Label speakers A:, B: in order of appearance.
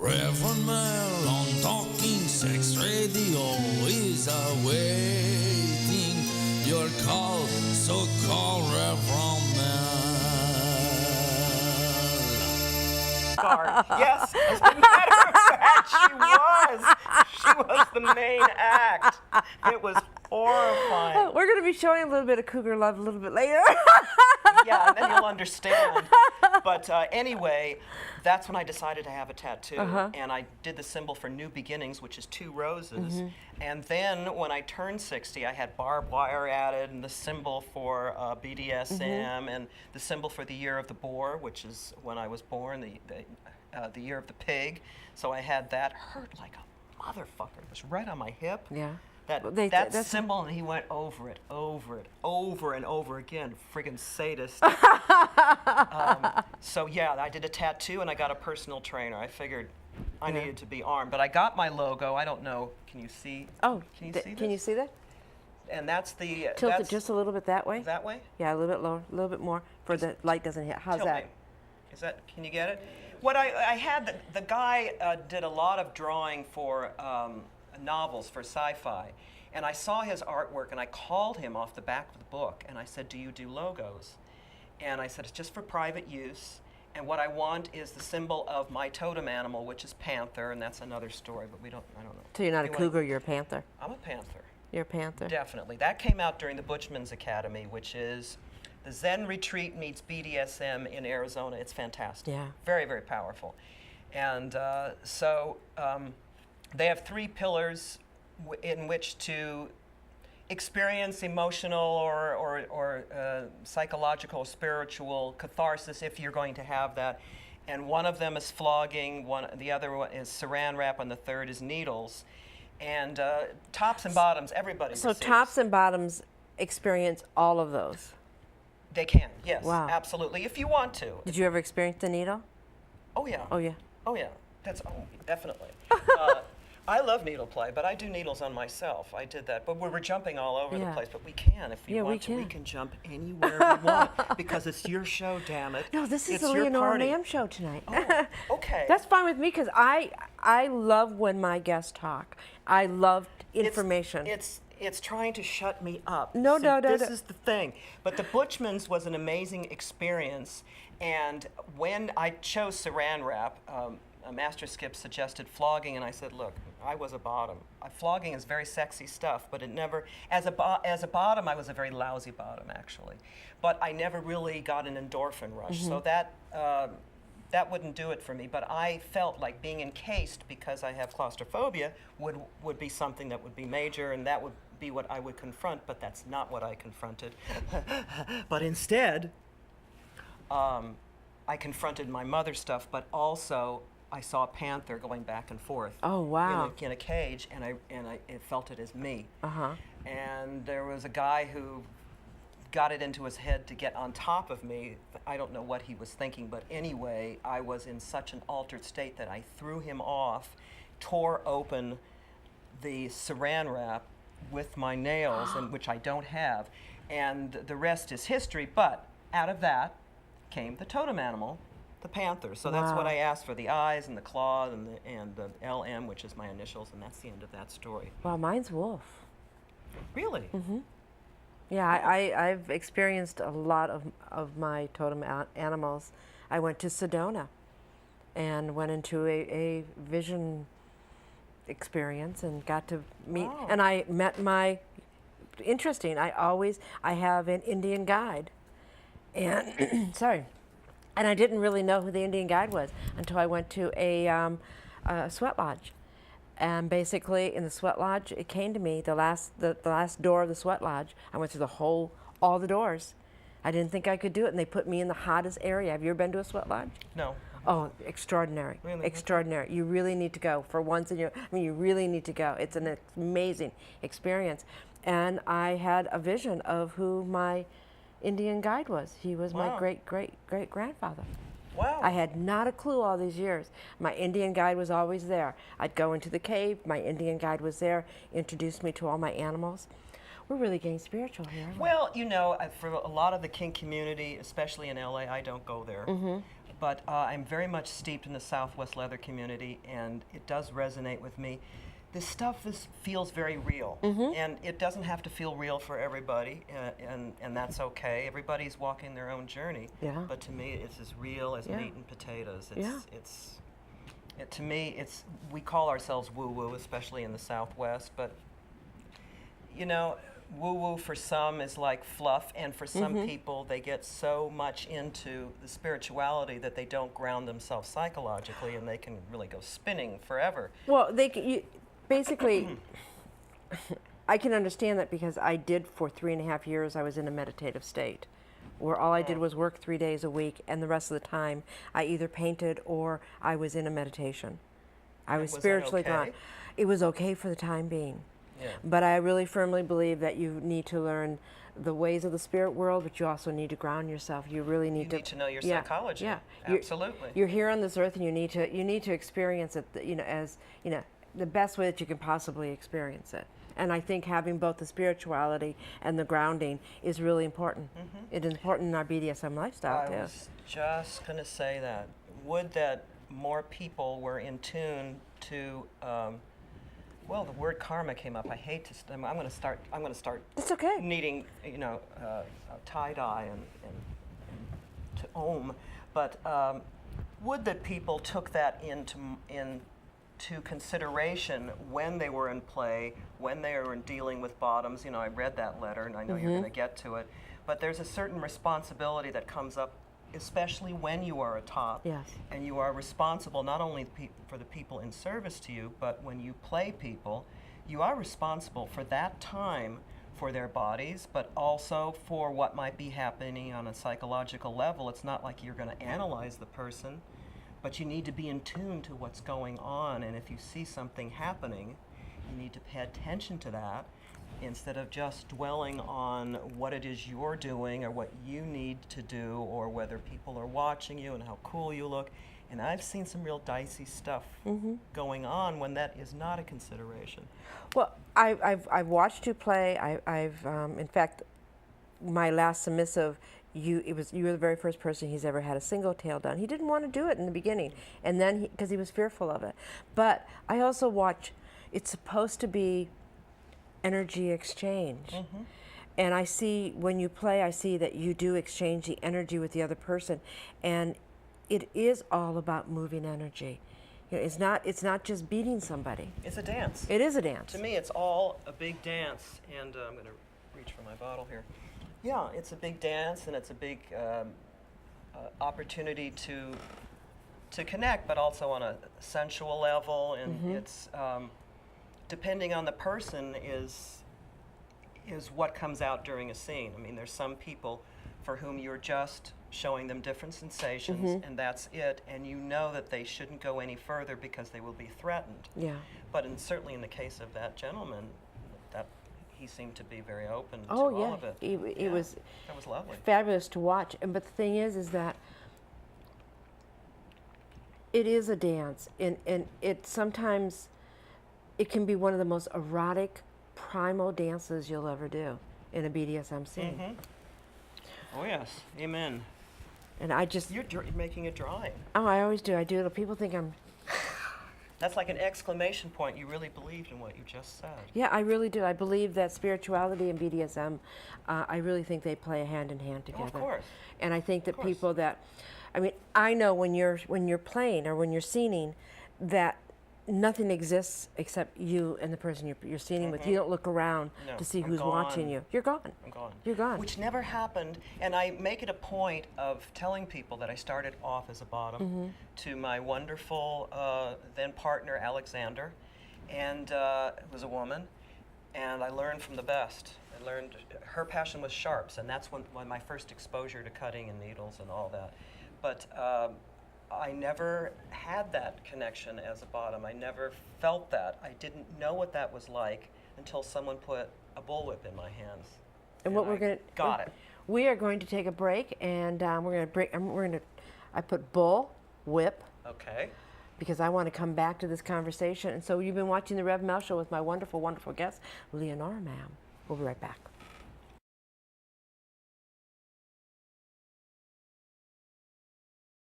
A: Rev Mel on Talking Sex Radio is awaiting your call, so call Rev Mel.
B: Yes, as a matter of fact, she was the main act. It was horrifying.
C: We're going to be showing a little bit of cougar love a little bit later.
B: Yeah, and then you'll understand. But anyway, that's when I decided to have a tattoo. And I did the symbol for New Beginnings, which is 2 roses. And then when I turned 60, I had barbed wire added, and the symbol for BDSM, and the symbol for the year of the boar, which is when I was born, the year of the pig. So I had that. Hurt like a motherfucker. It was right on my hip.
C: Yeah.
B: That symbol, and he went over it, over and over again. Friggin' sadist. So yeah, I did a tattoo, and I got a personal trainer. I figured I needed to be armed, but I got my logo. I don't know. Can you see?
C: Oh,
B: can you see this?
C: Can you see that?
B: And that's the
C: Tilt it just a little bit that way.
B: That way?
C: Yeah, a little bit lower, a little bit more, for the light doesn't hit. How's
B: Tilt
C: that?
B: me. Is that? Can you get it? What I had, the guy did a lot of drawing for novels, for sci-fi, and I saw his artwork, and I called him off the back of the book, and I said, "Do you do logos?" And I said, "It's just for private use, and what I want is the symbol of my totem animal, which is panther," and that's another story, but I don't know.
C: So you're not a cougar, you're a panther.
B: I'm a panther.
C: You're a panther.
B: Definitely. That came out during the Butchman's Academy, which is the Zen retreat meets BDSM in Arizona. It's fantastic.
C: Yeah.
B: Very, very powerful. And so they have 3 pillars in which to experience emotional or psychological, spiritual catharsis, if you're going to have that. And one of them is flogging, the other one is saran wrap, and the third is needles. And tops and bottoms, everybody
C: So
B: receives.
C: tops and bottoms experience all of those.
B: They can, yes,
C: Wow.
B: absolutely, if you want to.
C: Did you ever experience the needle?
B: Oh yeah.
C: Oh yeah.
B: Oh yeah, definitely. I love needle play, but I do needles on myself. I did that, but we were jumping all over the place. But we can, if we want to, we can jump anywhere we want, because it's your show, damn it.
C: No, this is
B: it's
C: the
B: your
C: Lenora
B: party.
C: Ma'ma Show tonight.
B: Oh, okay.
C: That's fine with me, because I love when my guests talk. I love information.
B: It's trying to shut me up.
C: No.
B: This is the thing. But the Butchman's was an amazing experience, and when I chose saran wrap, Master Skip suggested flogging, and I said, look, I was a bottom. Flogging is very sexy stuff, but it never, as a bottom, I was a very lousy bottom, actually. But I never really got an endorphin rush, so that wouldn't do it for me. But I felt like being encased, because I have claustrophobia, would be something that would be major, and that would be what I would confront, but that's not what I confronted. But instead, I confronted my mother's stuff, but also I saw a panther going back and forth.
C: Oh wow!
B: In a cage, and I felt it as me.
C: Uh-huh.
B: And there was a guy who got it into his head to get on top of me. I don't know what he was thinking, but anyway, I was in such an altered state that I threw him off, tore open the saran wrap with my nails, and which I don't have, and the rest is history. But out of that came the totem animal, the panther. So that's what I asked for: the eyes and the claw and the LM, which is my initials, and that's the end of that story.
C: Well, mine's wolf.
B: Really?
C: Mm-hmm. Yeah, I've experienced a lot of my totem animals. I went to Sedona and went into a vision experience and got to meet, and I met my, interesting, I have an Indian guide, and sorry, and I didn't really know who the Indian guide was until I went to a sweat lodge. And basically, in the sweat lodge, it came to me, the last door of the sweat lodge. I went through all the doors. I didn't think I could do it, and they put me in the hottest area. Have you ever been to a sweat lodge?
B: No.
C: Oh, extraordinary.
B: Really?
C: Extraordinary. You really need to go for once in your, you really need to go. It's an amazing experience. And I had a vision of who my Indian guide was. He was my great-great-great-grandfather.
B: Wow.
C: I had not a clue all these years. My Indian guide was always there. I'd go into the cave, my Indian guide was there, introduced me to all my animals. We're really getting spiritual here.
B: Well, you know, for a lot of the kink community, especially in LA, I don't go there. but I'm very much steeped in the Southwest leather community, and it does resonate with me. This stuff feels very real, and it doesn't have to feel real for everybody, and that's okay. Everybody's walking their own journey.
C: Yeah.
B: But to me, it's as real as meat and potatoes. To me, we call ourselves woo-woo, especially in the Southwest, but you know, woo-woo for some is like fluff, and for some people, they get so much into the spirituality that they don't ground themselves psychologically, and they can really go spinning forever.
C: Well, basically, I can understand that because I did for 3.5 years, I was in a meditative state where all I did was work 3 days a week, and the rest of the time I either painted or I was in a meditation. I was spiritually drawn. It was okay for the time being.
B: Yeah.
C: But I really firmly believe that you need to learn the ways of the spirit world, but you also need to ground yourself. You really need
B: to know your psychology.
C: Yeah,
B: absolutely.
C: You're here on this earth, and you need to experience it. As the best way that you can possibly experience it. And I think having both the spirituality and the grounding is really important. It is important in our BDSM lifestyle too.
B: I was just going to say that. Would that more people were in tune to. Well, the word karma came up. I hate to. I'm going to start.
C: It's okay.
B: Needing, tie dye and to ohm, but would that people took that into consideration when they were in play, when they were dealing with bottoms. You know, I read that letter, and I know you're going to get to it. But there's a certain responsibility that comes up, especially when you are a top, and you are responsible not only for the people in service to you, but when you play people, you are responsible for that time for their bodies, but also for what might be happening on a psychological level. It's not like you're going to analyze the person, but you need to be in tune to what's going on, and if you see something happening, you need to pay attention to that instead of just dwelling on what it is you're doing or what you need to do or whether people are watching you and how cool you look. And I've seen some real dicey stuff going on when that is not a consideration.
C: Well, I've watched you play. I've in fact, my last submissive, you were the very first person he's ever had a single tail done. He didn't want to do it in the beginning, and then because he was fearful of it. But I also watch. It's supposed to be energy exchange. And I see when you play, I see that you do exchange the energy with the other person, and it is all about moving energy. It's not just beating somebody.
B: It's a dance.
C: It is a dance.
B: To me, it's all a big dance, and I'm going to reach for my bottle here. Yeah, it's a big dance, and it's a big opportunity to connect, but also on a sensual level, and it's depending on the person is what comes out during a scene. I mean, there's some people for whom you're just showing them different sensations, and that's it, and you know that they shouldn't go any further because they will be threatened.
C: Yeah.
B: But certainly in the case of that gentleman, he seemed to be very open to all of it.
C: It was
B: that was lovely.
C: Fabulous to watch. But the thing is that it is a dance, and it sometimes it can be one of the most erotic, primal dances you'll ever do in a BDSM scene.
B: Oh yes, amen.
C: And I just...
B: You're making a drawing.
C: Oh, I always do. I do it. People think I'm...
B: That's like an exclamation point. You really believed in what you just said.
C: Yeah, I really do. I believe that spirituality and BDSM, I really think they play a hand in hand together.
B: Oh, of course.
C: And I think that people that... I mean, I know when you're playing or when you're scening that nothing exists except you and the person you're scening with. You don't look around to see who's watching you. You're gone.
B: I'm gone.
C: You're gone.
B: Which never happened, and I make it a point of telling people that I started off as a bottom to my wonderful then partner, Alexander, and it was a woman, and I learned from the best. I learned her passion was sharps, and that's when my first exposure to cutting and needles and all that. But I never had that connection as a bottom. I never felt that. I didn't know what that was like until someone put a bullwhip in my hands.
C: And what we're going to
B: got it.
C: We are going to take a break, and I put bull whip.
B: Okay.
C: Because I want to come back to this conversation. And so you've been watching the Rev Mel Show with my wonderful, wonderful guest, Lenora Ma'ma. We'll be right back.